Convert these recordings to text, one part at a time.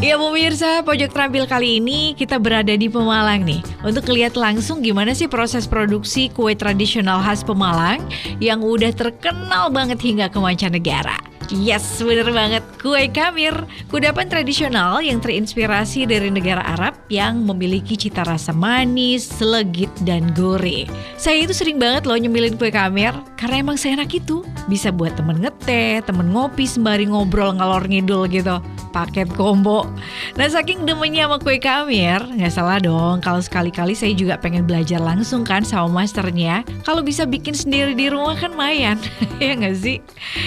Ya pemirsa, pojok terampil kali ini kita berada di Pemalang nih untuk lihat langsung gimana sih proses produksi kue tradisional khas Pemalang yang udah terkenal banget hingga ke mancanegara. Yes, bener banget, kue kamir, kudapan tradisional yang terinspirasi dari negara Arab yang memiliki cita rasa manis, legit, dan gurih. Saya itu sering banget loh nyemilin kue kamir, karena emang seenak itu. Bisa buat temen ngeteh, temen ngopi sembari ngobrol ngalor ngidul gitu. Paket combo. Nah saking demennya sama kue kamir, nggak salah dong kalau sekali-kali saya juga pengen belajar langsung kan sama masternya. Kalau bisa bikin sendiri di rumah kan lumayan, ya nggak sih?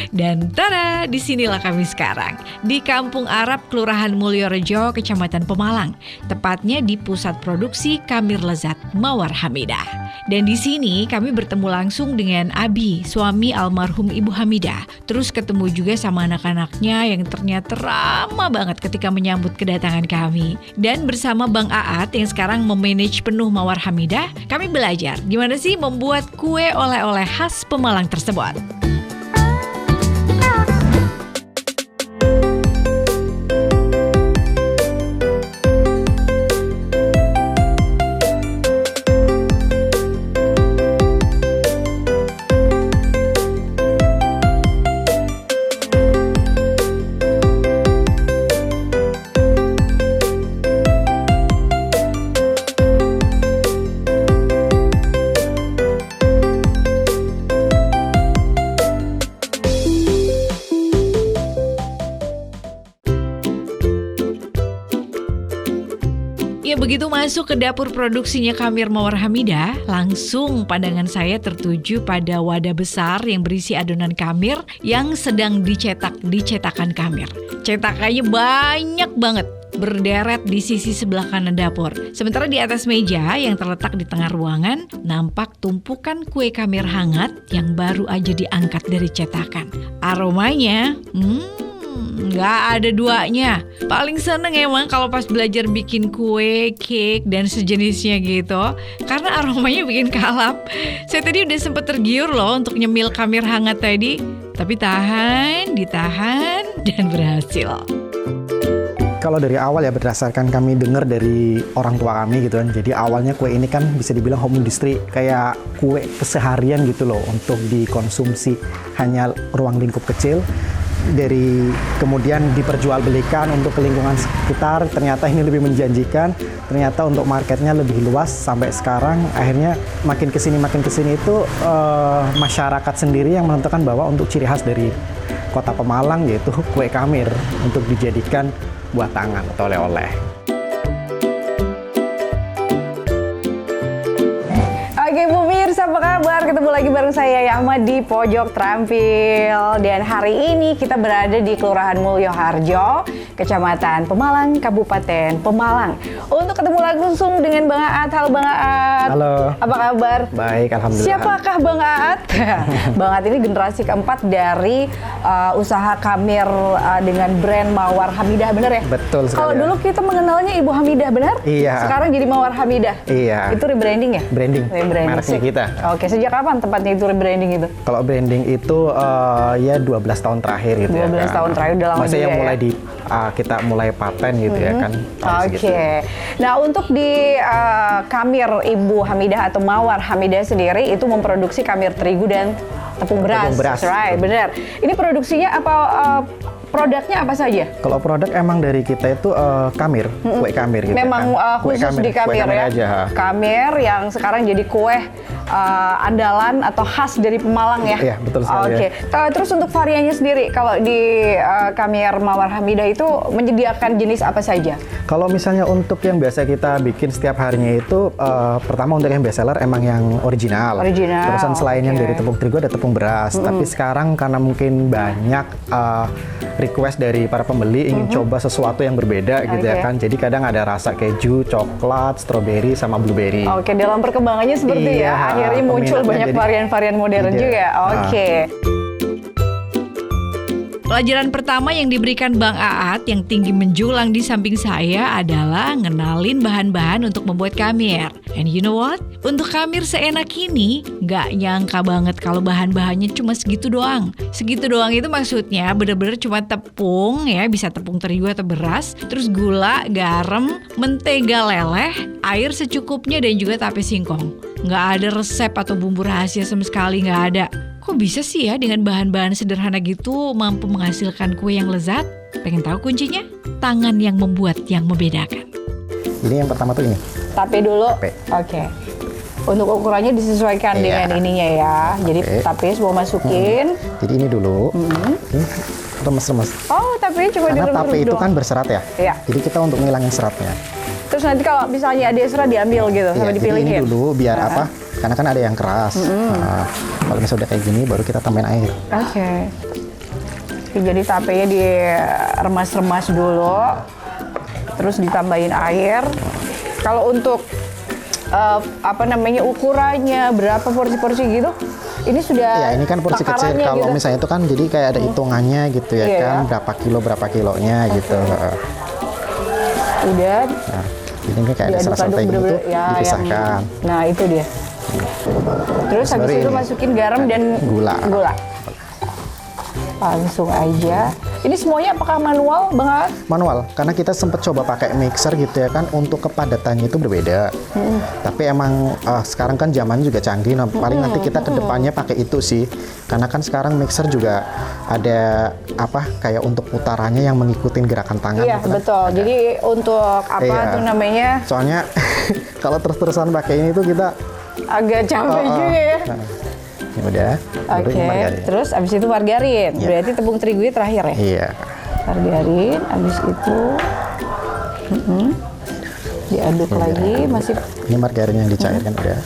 Dan tada, disinilah kami sekarang di Kampung Arab, Kelurahan Mulyorejo, Kecamatan Pemalang, tepatnya di pusat produksi Kamir Lezat Mawar Hamidah. Dan di sini kami bertemu langsung dengan Abi, suami almarhum Ibu Hamidah. Terus ketemu juga sama anak-anaknya yang ternyata ramah banget ketika menyambut kedatangan kami. Dan bersama Bang Aat yang sekarang memanage penuh Mawar Hamidah, kami belajar gimana sih membuat kue oleh-oleh khas Pemalang tersebut. Ya begitu masuk ke dapur produksinya Kamir Mawar Hamidah, langsung pandangan saya tertuju pada wadah besar yang berisi adonan kamir yang sedang dicetak di cetakan kamir. Cetakannya banyak banget, berderet di sisi sebelah kanan dapur. Sementara di atas meja yang terletak di tengah ruangan, nampak tumpukan kue kamir hangat yang baru aja diangkat dari cetakan. Aromanya, nggak ada duanya. Paling seneng emang kalau pas belajar bikin kue, cake, dan sejenisnya gitu. Karena aromanya bikin kalap. Saya tadi udah sempet tergiur loh untuk nyemil kamir hangat tadi. Tapi ditahan, dan berhasil. Kalau dari awal ya berdasarkan kami dengar dari orang tua kami gitu kan. Jadi awalnya kue ini kan bisa dibilang home industry, kayak kue keseharian gitu loh untuk dikonsumsi hanya ruang lingkup kecil. Dari kemudian diperjualbelikan untuk ke lingkungan sekitar, ternyata ini lebih menjanjikan, ternyata untuk marketnya lebih luas. Sampai sekarang akhirnya makin kesini itu masyarakat sendiri yang menentukan bahwa untuk ciri khas dari kota Pemalang yaitu kue kamir untuk dijadikan buah tangan atau oleh-oleh. Oke pemirsa, apa kabar? Ketemu lagi bareng saya Yahma di Pojok Terampil. Dan hari ini kita berada di Kelurahan Mulyoharjo, Kecamatan Pemalang, Kabupaten Pemalang, untuk ketemu langsung dengan Bang Aat. Halo Bang Aat. Halo. Apa kabar? Baik, alhamdulillah. Siapakah Bang Aat? Bang Aat ini generasi keempat dari usaha kamir dengan brand Mawar Hamidah, bener ya? Betul sekali. Kalau dulu kita mengenalnya Ibu Hamidah, benar? Iya. Sekarang jadi Mawar Hamidah. Iya. Itu rebranding ya? Branding. Mereknya kita. Oke, sejak kapan tempatnya itu rebranding itu? Kalau branding itu ya 12 tahun terakhir gitu 12 ya kan. tahun terakhir udah lama Maksudnya juga mulai ya? Kita mulai paten gitu ya kan. Oke. Nah, untuk di Kamir Ibu Hamidah atau Mawar Hamidah sendiri itu memproduksi kamir terigu dan tepung beras. Tepung beras. That's right, benar. Ini produksinya apa? Produknya apa saja? Kalau produk emang dari kita itu kamir, kue kamir gitu. Memang kan. khusus di kamir ya. Aja. Kamir yang sekarang jadi kue andalan atau khas dari Pemalang ya. Iya, betul sekali. Oke. Terus untuk variannya sendiri, kalau di Kamir Mawar Hamidah itu menyediakan jenis apa saja? Kalau misalnya untuk yang biasa kita bikin setiap harinya itu pertama untuk yang best seller emang yang original. Terusan selain yang dari tepung terigu ada tepung beras. Tapi sekarang karena mungkin banyak request dari para pembeli ingin coba sesuatu yang berbeda gitu ya kan. Jadi kadang ada rasa keju, coklat, stroberi sama blueberry. Oke, dalam perkembangannya seperti ya. Akhirnya muncul banyak varian-varian modern juga. Oke. Pelajaran pertama yang diberikan Bang Aat yang tinggi menjulang di samping saya adalah ngenalin bahan-bahan untuk membuat kamir. And you know what? Untuk khamir seenak ini, gak nyangka banget kalau bahan-bahannya cuma segitu doang. Segitu doang itu maksudnya bener-bener cuma tepung ya, bisa tepung terigu atau beras, terus gula, garam, mentega leleh, air secukupnya dan juga tape singkong. Gak ada resep atau bumbu rahasia sama sekali, gak ada. Kok bisa sih ya dengan bahan-bahan sederhana gitu mampu menghasilkan kue yang lezat? Pengen tahu kuncinya? Tangan yang membuat yang membedakan. Ini yang pertama tuh ini. Tape dulu. Tape. Oke. Untuk ukurannya disesuaikan Iya. dengan ininya ya. Jadi tape semua masukin. Jadi ini dulu. Ini remes-remes. Oh, tapenya cuma Karena tape diremes-remes itu doang. kan berserat ya. Iya. Jadi kita untuk ngilangin seratnya. Terus nanti kalau misalnya ada serat diambil gitu, sama Iya, jadi dipilihin. ini dulu biar apa? Karena kan ada yang keras. Nah, kalau misalnya udah kayak gini, baru kita tambahin air. Oke. Jadi tapenya diremas-remas dulu. Terus ditambahin air. Kalau untuk ukurannya berapa porsi-porsi gitu? Ini sudah Ya ini kan porsi kecil. takarannya Kalau gitu. misalnya itu kan jadi kayak ada hitungannya gitu ya Iya, kan, ya. berapa kilonya gitu. Udah Nah, ini kan kayak ada diaduk-aduk serat-serat kayak gitu bener-bener, ya, dipisahkan. Nah itu dia. Terus habis baru itu ini. masukin garam dan Gula. Langsung aja. Ini semuanya apakah manual, Bang Aat? Manual, karena kita sempat coba pakai mixer gitu ya kan, untuk kepadatannya itu berbeda. Tapi emang sekarang kan zaman juga canggih, nah, paling nanti kita kedepannya pakai itu sih. Karena kan sekarang mixer juga ada kayak untuk putarannya yang mengikuti gerakan tangan. Iya, gitu kan. betul. Jadi untuk Iya. tuh namanya Soalnya kalau terus-terusan pakai ini tuh kita agak capek juga ya. ya udah. baru Oke, ini margarin. terus abis itu margarin. Iya. Berarti tepung terigunya terakhir ya? Iya. Margarin, abis itu diaduk lagi, masih Ini margarin yang dicairkan udah.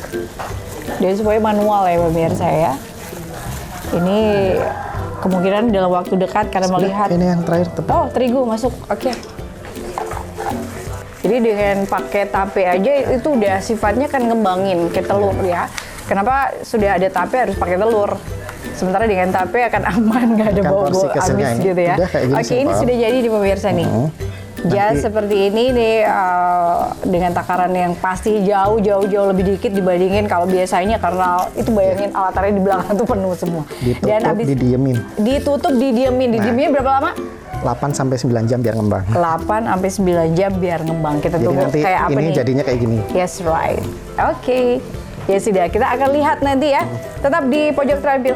dan supaya manual ya pemirsa ya. Ini kemungkinan dalam waktu dekat karena melihat Ini yang terakhir tepung. oh terigu masuk, oke. Jadi dengan pakai tape aja itu udah sifatnya kan ngembangin kayak telur ya. Kenapa sudah ada tape harus pakai telur? Sementara dengan tape akan aman, nggak ada Kan bau-bau porsi kecilnya amis ini. gitu ya. Udah kayak gini Oke, ini simpel. sudah jadi di pemirsa nih. Jas Nanti- seperti ini nih dengan takaran yang pasti jauh lebih dikit dibandingin kalau biasanya karena itu bayangin alatarnya di belakang tuh penuh semua. Ditutup, didiemin. Didiemin berapa lama? 8 sampai 9 jam biar ngembang. 8 sampai 9 jam biar ngembang. Kita Jadi tunggu nanti kayak apa ini nih? jadinya kayak gini. Yes, right. Oke. Ya sudah, kita akan lihat nanti ya. Tetap di pojok terampil.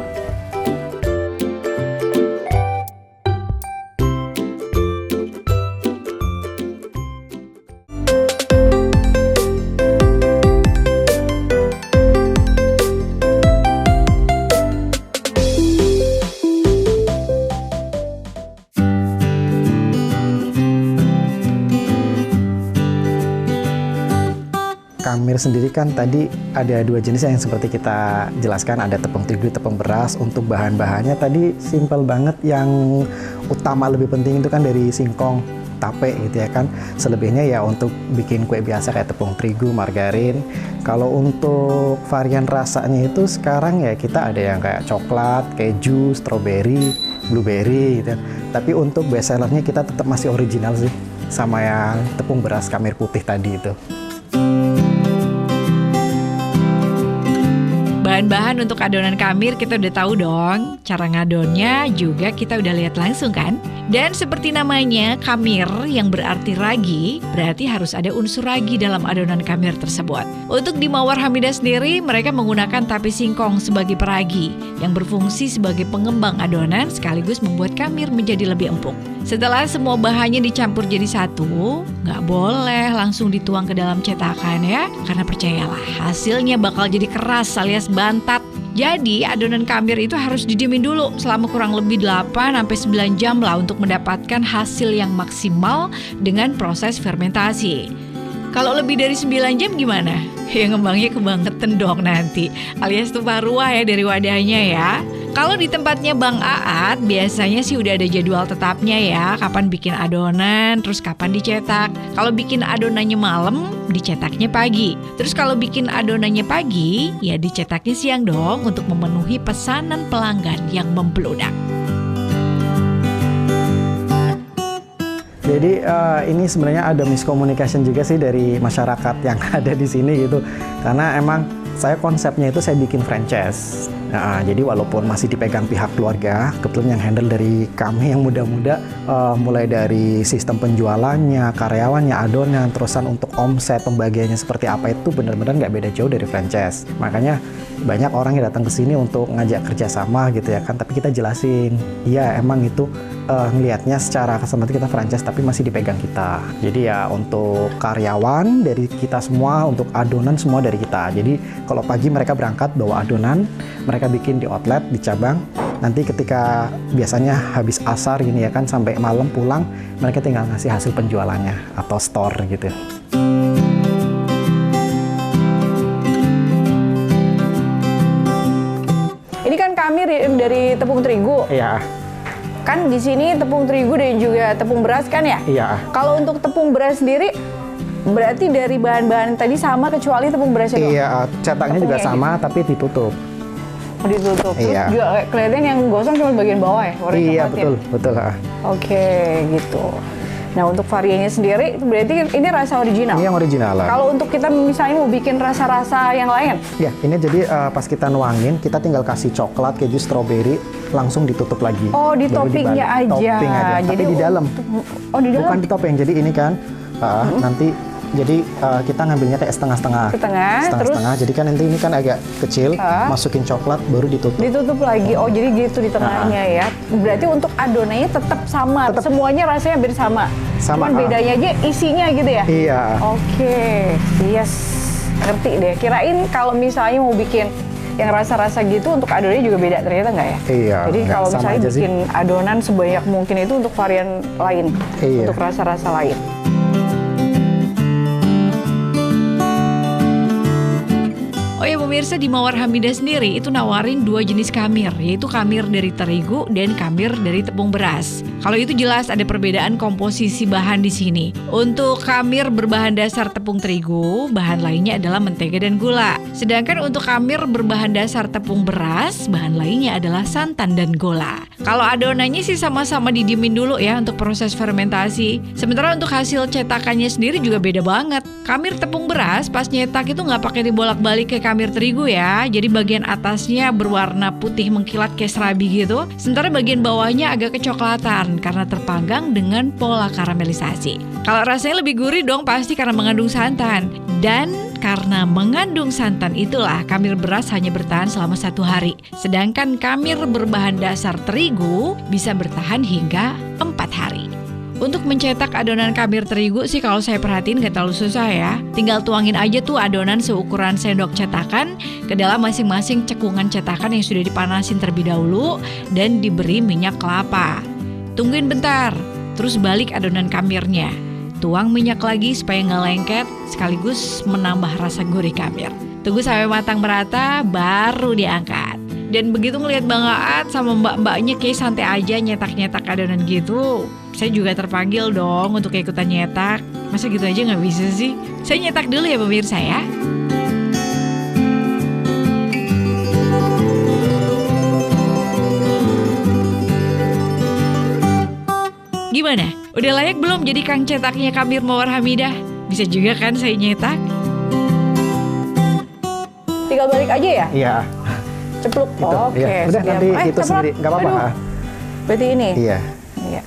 Khamir sendiri kan tadi ada 2 jenis yang seperti kita jelaskan, ada tepung terigu, tepung beras. Untuk bahan-bahannya tadi simpel banget, yang utama lebih penting itu kan dari singkong, tape gitu ya kan. Selebihnya ya untuk bikin kue biasa kayak tepung terigu, margarin. Kalau untuk varian rasanya itu sekarang ya kita ada yang kayak coklat, keju, strawberry, blueberry gitu. Tapi untuk best sellernya kita tetap masih original sih, sama yang tepung beras khamir putih tadi itu. Bahan-bahan untuk adonan khamir kita udah tahu dong. Cara ngadonnya juga kita udah lihat langsung kan? Dan seperti namanya, khamir yang berarti ragi, berarti harus ada unsur ragi dalam adonan khamir tersebut. Untuk di Mawar Hamidah sendiri, mereka menggunakan tape singkong sebagai peragi yang berfungsi sebagai pengembang adonan sekaligus membuat khamir menjadi lebih empuk. Setelah semua bahannya dicampur jadi satu, nggak boleh langsung dituang ke dalam cetakan ya, karena percayalah hasilnya bakal jadi keras alias bantat. Jadi adonan khamir itu harus didiemin dulu selama kurang lebih 8-9 jam lah untuk mendapatkan hasil yang maksimal dengan proses fermentasi. Kalau lebih dari 9 jam gimana? Ya ngembangnya kebangetan dong nanti, alias tumpah ruah ya dari wadahnya ya. Kalau di tempatnya Bang Aat, biasanya sih udah ada jadwal tetapnya ya, kapan bikin adonan, terus kapan dicetak. Kalau bikin adonannya malam, dicetaknya pagi. Terus kalau bikin adonannya pagi, ya dicetaknya siang dong untuk memenuhi pesanan pelanggan yang membludak. Jadi ini sebenarnya ada miskomunikasi juga sih dari masyarakat yang ada di sini gitu. Karena emang saya konsepnya itu saya bikin franchise. Nah, jadi walaupun masih dipegang pihak keluarga, kebetulan yang handle dari kami yang muda-muda, mulai dari sistem penjualannya, karyawannya, adonan, terusan untuk omset, pembagiannya seperti apa itu benar-benar nggak beda jauh dari franchise. Makanya banyak orang yang datang ke sini untuk ngajak kerjasama gitu ya kan, tapi kita jelasin, iya emang itu ngelihatnya secara kesempatan kita franchise tapi masih dipegang kita. Jadi ya untuk karyawan dari kita semua, untuk adonan semua dari kita. Jadi kalau pagi mereka berangkat bawa adonan, mereka bikin di outlet, di cabang. Nanti ketika biasanya habis asar gini ya kan sampai malam pulang, mereka tinggal ngasih hasil penjualannya atau store gitu. Ini kan kami dari tepung terigu. Iya. Kan di sini tepung terigu dan juga tepung beras kan ya? Iya. Kalau untuk tepung beras sendiri, berarti dari bahan-bahan tadi sama kecuali tepung berasnya doang? Iya, cetaknya juga Tepungnya sama tapi ditutup. Oh, ditutup. Terus Iya. juga kelihatan yang gosong cuma bagian bawah ya? warna Iya, coklat ya? betul, betul. Oke, gitu. Nah, untuk variannya sendiri, itu berarti ini rasa original? Ini yang original. Kalau untuk kita misalnya mau bikin rasa-rasa yang lain? Ya, ini jadi pas kita nuangin, kita tinggal kasih coklat, keju, stroberi, langsung ditutup lagi. Oh, di Baru toppingnya dibalik. aja. Topping aja, Jadi tapi di dalam. Oh, di dalam? Bukan di topping, jadi ini kan nanti jadi kita ngambilnya kayak setengah-setengah. Setengah-setengah, Jadi kan nanti ini kan agak kecil, masukin coklat, baru ditutup. Ditutup lagi. Oh, jadi gitu di tengahnya ya. Berarti untuk adonannya tetap sama. Semuanya rasanya hampir sama. Sama, Cuman bedanya aja isinya gitu ya? Iya. Oke. Yes. Ngerti deh. Kirain kalau misalnya mau bikin yang rasa-rasa gitu untuk adonannya juga beda, ternyata nggak ya? Iya, Jadi nggak, kalau sama misalnya aja sih. bikin adonan sebanyak mungkin itu untuk varian lain. Iya. Untuk rasa-rasa lain. Oh ya pemirsa, di Mawar Hamidah sendiri itu nawarin 2 jenis kamir, yaitu kamir dari terigu dan kamir dari tepung beras. Kalau itu jelas ada perbedaan komposisi bahan di sini. Untuk kamir berbahan dasar tepung terigu, bahan lainnya adalah mentega dan gula. Sedangkan untuk kamir berbahan dasar tepung beras, bahan lainnya adalah santan dan gula. Kalau adonannya sih sama-sama didiemin dulu ya untuk proses fermentasi. Sementara untuk hasil cetakannya sendiri juga beda banget. Kamir tepung beras pas nyetak itu nggak pakai dibolak-balik ke kamir terigu ya. Jadi bagian atasnya berwarna putih mengkilat kayak serabi gitu. Sementara bagian bawahnya agak kecoklatan karena terpanggang dengan pola karamelisasi. Kalau rasanya lebih gurih dong pasti karena mengandung santan. Dan karena mengandung santan itulah kamir beras hanya bertahan selama 1 hari. Sedangkan kamir berbahan dasar terigu bisa bertahan hingga 4 hari. Untuk mencetak adonan kamir terigu sih kalau saya perhatiin gak terlalu susah ya. Tinggal tuangin aja tuh adonan seukuran sendok cetakan ke dalam masing-masing cekungan cetakan yang sudah dipanasin terlebih dahulu dan diberi minyak kelapa. Tungguin bentar, terus balik adonan kamirnya. Tuang minyak lagi supaya nggak lengket sekaligus menambah rasa gurih kamir. Tunggu sampai matang merata baru diangkat. Dan begitu ngelihat Bang Aat sama mbak-mbaknya kayak santai aja nyetak-nyetak adonan gitu. Saya juga terpanggil dong untuk ikutan nyetak. Masa gitu aja nggak bisa sih? Saya nyetak dulu ya pemirsa ya. Gimana? Udah layak belum jadi kang cetaknya kamir Mawar Hamidah? Bisa juga kan saya nyetak? Tinggal balik aja ya? Iya. Cepluk. Gitu, Oke. iya. Udah siap. nanti itu ceplok. sendiri, nggak apa-apa. Aduh. Berarti ini? Iya. Iya.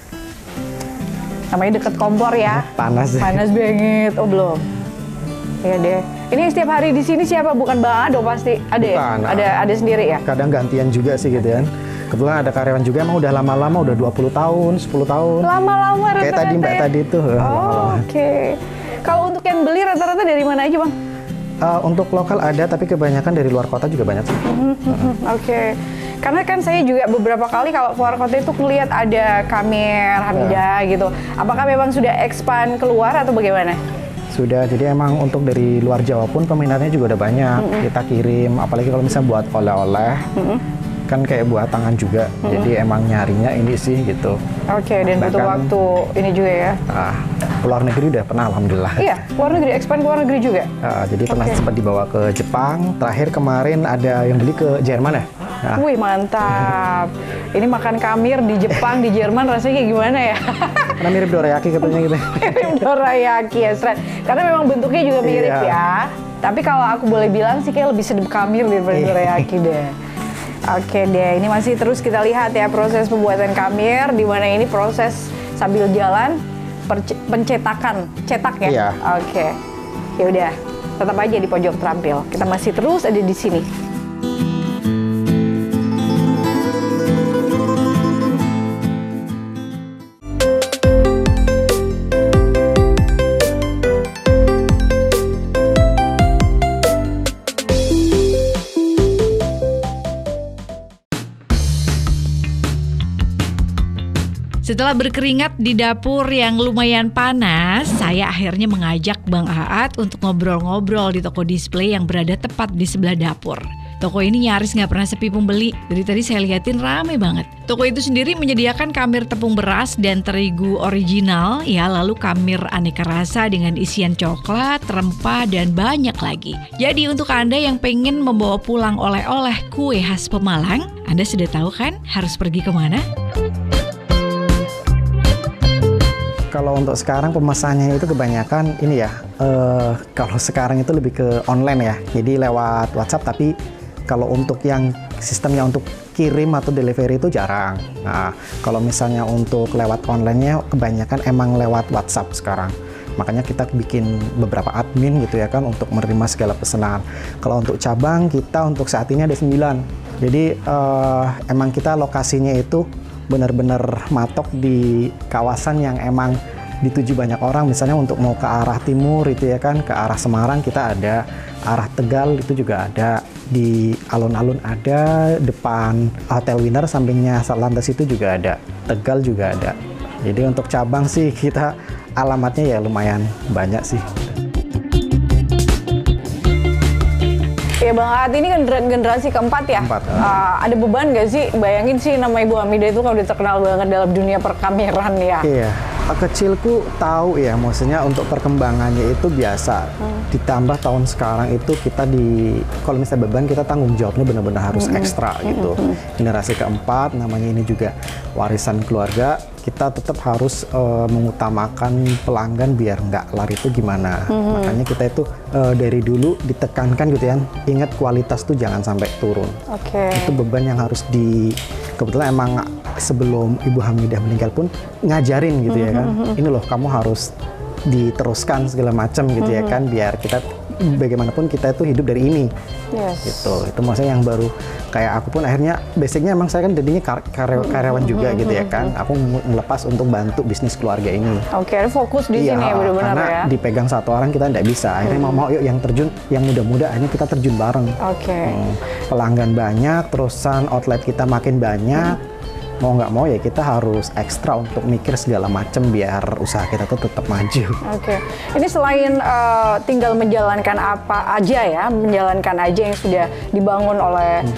Namanya deket kompor ya? Panas. Panas banget. Oh belum. Iya deh. Ini setiap hari di sini siapa? Bukan Bang Ado pasti. Ada ya? Bukan. Ada sendiri ya? Kadang gantian juga sih gitu kan. Kebetulan ada karyawan juga emang udah lama-lama, udah 20 tahun, 10 tahun. Lama-lama Kayak rata-rata tadi Mbak ya? tadi tuh. Oh, oke. Kalau untuk yang beli rata-rata dari mana aja Bang? Untuk lokal ada, tapi kebanyakan dari luar kota juga banyak sih. Oke. Karena kan saya juga beberapa kali kalau keluar kota itu ngeliat ada kamir Hamidah gitu. Apakah memang sudah expand keluar atau bagaimana? Sudah, jadi emang untuk dari luar Jawa pun peminatnya juga udah banyak. Kita kirim, apalagi kalau misalnya buat oleh-oleh, kan kayak buat tangan juga. Jadi emang nyarinya ini sih gitu. Oke, dan butuh Bahkan- waktu ini juga ya? Keluar negeri udah pernah, alhamdulillah. Iya, luar negeri, expand ke luar negeri juga? Jadi pernah Oke. sempat dibawa ke Jepang. Terakhir kemarin ada yang beli ke Jerman ya. Nah, Wih, mantap. Ini makan kamir di Jepang, di Jerman rasanya kayak gimana ya? Karena mirip dorayaki katanya gitu. Mirip dorayaki ya, Strat. Karena memang bentuknya juga mirip Iya. ya. Tapi kalau aku boleh bilang sih kayak lebih sedap kamir daripada dorayaki deh. Oke deh, ini masih terus kita lihat ya proses pembuatan kamir, di mana ini proses sambil jalan pencetakan, cetak ya. Iya. Oke, ya udah, tetap aja di pojok terampil. Kita masih terus ada di sini. Setelah berkeringat di dapur yang lumayan panas, saya akhirnya mengajak Bang Aat untuk ngobrol-ngobrol di toko display yang berada tepat di sebelah dapur. Toko ini nyaris nggak pernah sepi pembeli. Dari tadi saya liatin rame banget. Toko itu sendiri menyediakan kamir tepung beras dan terigu original, ya, lalu kamir aneka rasa dengan isian coklat, rempah, dan banyak lagi. Jadi untuk Anda yang pengen membawa pulang oleh-oleh kue khas Pemalang, Anda sudah tahu kan harus pergi kemana? Kalau untuk sekarang pemesannya itu kebanyakan ini ya, kalau sekarang itu lebih ke online ya, jadi lewat WhatsApp, tapi kalau untuk yang sistemnya untuk kirim atau delivery itu jarang. Nah, kalau misalnya untuk lewat online-nya kebanyakan emang lewat WhatsApp sekarang. Makanya kita bikin beberapa admin gitu ya kan untuk menerima segala pesanan. Kalau untuk cabang kita untuk saat ini ada 9. Jadi emang kita lokasinya itu benar-benar matok di kawasan yang emang dituju banyak orang. Misalnya untuk mau ke arah timur itu ya kan, ke arah Semarang kita ada, arah Tegal itu juga ada, di alun-alun ada, depan Hotel Winner sampingnya Satlantas itu juga ada, Tegal juga ada. Jadi untuk cabang sih kita alamatnya ya lumayan banyak sih. Ya Bang Aat ini kan generasi keempat ya. Ada beban nggak sih? Bayangin sih nama Ibu Hamidah itu kan udah terkenal banget dalam dunia perkamiran ya. Iya, kecilku tahu ya, maksudnya untuk perkembangannya itu biasa. Ditambah tahun sekarang itu kita kalau misalnya beban kita tanggung jawabnya benar-benar harus ekstra gitu. Generasi keempat, namanya ini juga warisan keluarga. Kita tetap harus mengutamakan pelanggan biar nggak lari itu gimana. Makanya kita itu dari dulu ditekankan gitu ya, ingat kualitas tuh jangan sampai turun. Itu beban yang harus kebetulan emang sebelum Ibu Hamidah meninggal pun ngajarin gitu ya kan. Ini loh kamu harus diteruskan segala macam gitu ya kan, biar kita bagaimanapun kita itu hidup dari ini. Gitu. Itu maksudnya yang baru kayak aku pun akhirnya basicnya emang saya kan jadinya karyawan juga gitu ya kan. Aku melepas untuk bantu bisnis keluarga ini. Oke, fokus di sini ya benar-benar ya. Karena dipegang satu orang kita nggak bisa. Akhirnya mau yuk yang terjun, yang muda-muda akhirnya kita terjun bareng. Pelanggan banyak, terusan outlet kita makin banyak. Mau nggak mau ya kita harus ekstra untuk mikir segala macam biar usaha kita tuh tetap maju. Ini selain tinggal menjalankan apa aja ya, menjalankan aja yang sudah dibangun oleh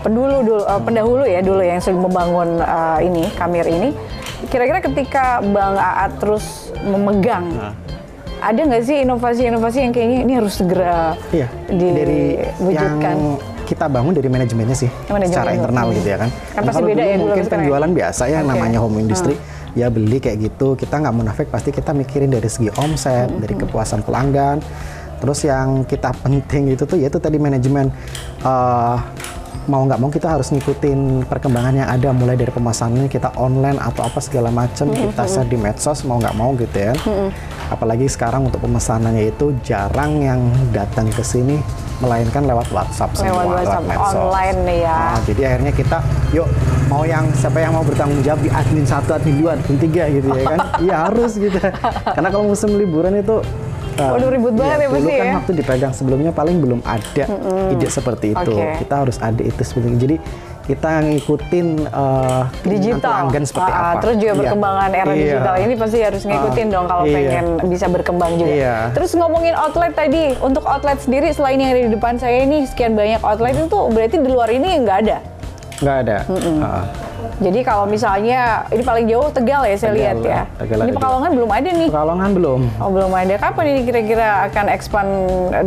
pendahulu ya dulu yang sudah membangun kamir ini. Kira-kira ketika Bang Aat terus memegang, ada nggak sih inovasi-inovasi yang kayaknya ini harus segera diwujudkan? Yang kita bangun dari manajemennya sih, secara internal gitu ya kan. Kan pasti beda ya dulu mungkin penjualan biasa ya, namanya home industry, ya beli kayak gitu, kita nggak munafik, pasti kita mikirin dari segi omset, dari kepuasan pelanggan. Terus yang kita penting itu tuh yaitu tadi manajemen. Mau nggak mau kita harus ngikutin perkembangan yang ada, mulai dari pemesanan kita online atau apa segala macam, kita share di medsos mau nggak mau gitu ya. Apalagi sekarang untuk pemesanannya itu jarang yang datang ke sini, melainkan lewat WhatsApp semua, lewat medsos. Online nih ya. Jadi akhirnya kita, yuk siapa yang mau bertanggung jawab di admin 1, admin 2, admin 3 gitu ya kan. Iya harus gitu. Karena kalau musim liburan itu waduh ribut banget ya pasti dulu kan ya. waktu dipegang sebelumnya paling belum ada ide seperti itu. Kita harus ada itu seperti itu. Jadi kita ngikutin digital pelanggan seperti apa. Terus juga perkembangan era digital ini pasti harus ngikutin dong kalau pengen bisa berkembang juga. Terus ngomongin outlet tadi, untuk outlet sendiri selain yang ada di depan saya ini sekian banyak outlet itu berarti di luar ini nggak ada? Nggak ada. Jadi kalau misalnya ini paling jauh Tegal ya saya Tegal, lihat ya. Tegal Ini ada Pekalongan belum ada nih. Pekalongan belum. Oh belum ada. Kapan ini kira-kira akan expand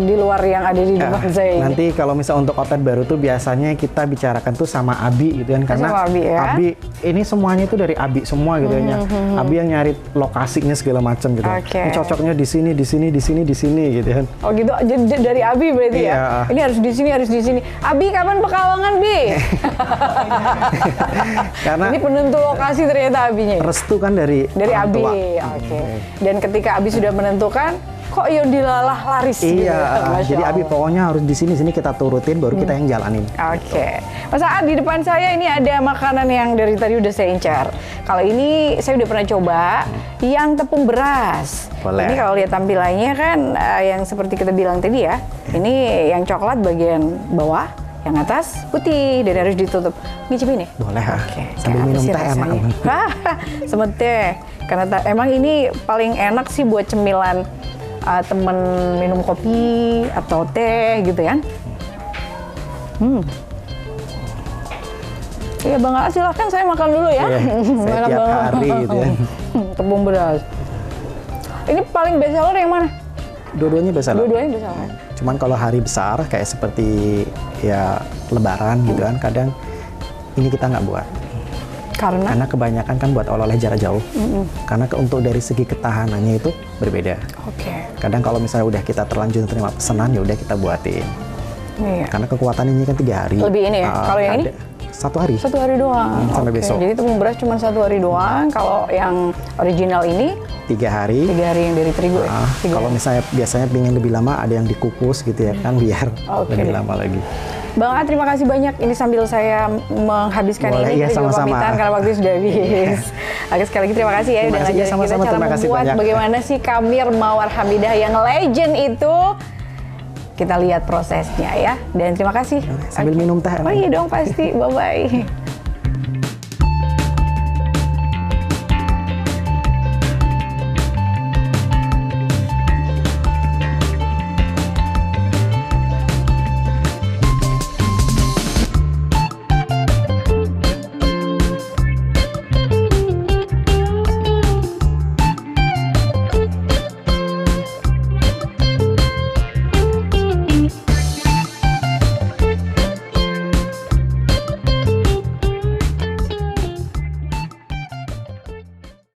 di luar yang ada di depan saya ini? Nanti kalau misal untuk outlet baru tuh biasanya kita bicarakan tuh sama Abi gitu kan, karena sama Abi, ya? Abi ini semuanya itu dari Abi semua gitu ya. Abi yang nyari lokasinya segala macam gitu. Oke. Ini cocoknya di sini, di sini, di sini, di sini gitu kan. Oh gitu, dari Abi berarti Iya. ya? Ini harus di sini, harus di sini. Abi kapan Pekalongan, Bi? Karena Ini penentu lokasi ternyata Abinya. restu kan dari orang Abi, tua. oke. Dan ketika Abi sudah menentukan, kok yang dilalah laris gitu. Iya, Masya jadi Abi Allah. pokoknya harus di sini kita turutin, baru kita yang jalanin. Oke, Mas Aad, di depan saya ini ada makanan yang dari tadi udah saya incar. Kalau ini saya udah pernah coba, yang tepung beras. Boleh. Ini kalau lihat tampilannya kan yang seperti kita bilang tadi ya, ini yang coklat bagian bawah, yang atas putih dan harus ditutup. Ngicipin ya? Boleh, Oke, sambil kayak minum apa sih teh enak. rasanya? Sama teh. Karena emang ini paling enak sih buat cemilan temen minum kopi atau teh gitu kan. Iya Bang A, silahkan saya makan dulu ya. Iya, saya Enak tiap banget. hari gitu ya. Tepung beras. Ini paling best seller yang mana? Dua-duanya besar. Dua-duanya best seller. Cuman kalau hari besar kayak seperti ya Lebaran gitu kan, kadang ini kita nggak buat. Karena kebanyakan kan buat oleh-oleh jarak jauh. Karena untuk dari segi ketahanannya itu berbeda. Oke. Kadang kalau misalnya udah kita terlanjur terima pesanan, ya udah kita buatin. Iya. Karena kekuatan ini kan 3 hari. Lebih ini ya? Kalau yang ini? 1 hari. 1 hari doang. Sampai Oke, besok. Jadi tepung beras cuma 1 hari doang. Kalau yang original ini 3 hari. 3 hari yang dari terigu ya? Ah, 3 kalau hari. misalnya biasanya pingin lebih lama, ada yang dikukus gitu ya kan, biar Oke. lebih lama lagi. Bang A, terima kasih banyak. Ini sambil saya menghabiskan Boleh, ini, iya, kita juga sama-sama. pamitan karena waktu sudah habis. Oke, sekali lagi terima kasih ya Terima udah kasih, ngajarin kita sama-sama. cara Terima kasih membuat banyak. bagaimana sih Kamir Mawar Hamidah yang legend itu. Kita lihat prosesnya ya. Dan terima kasih. Sambil minum teh. Oh iya dong pasti. Bye-bye.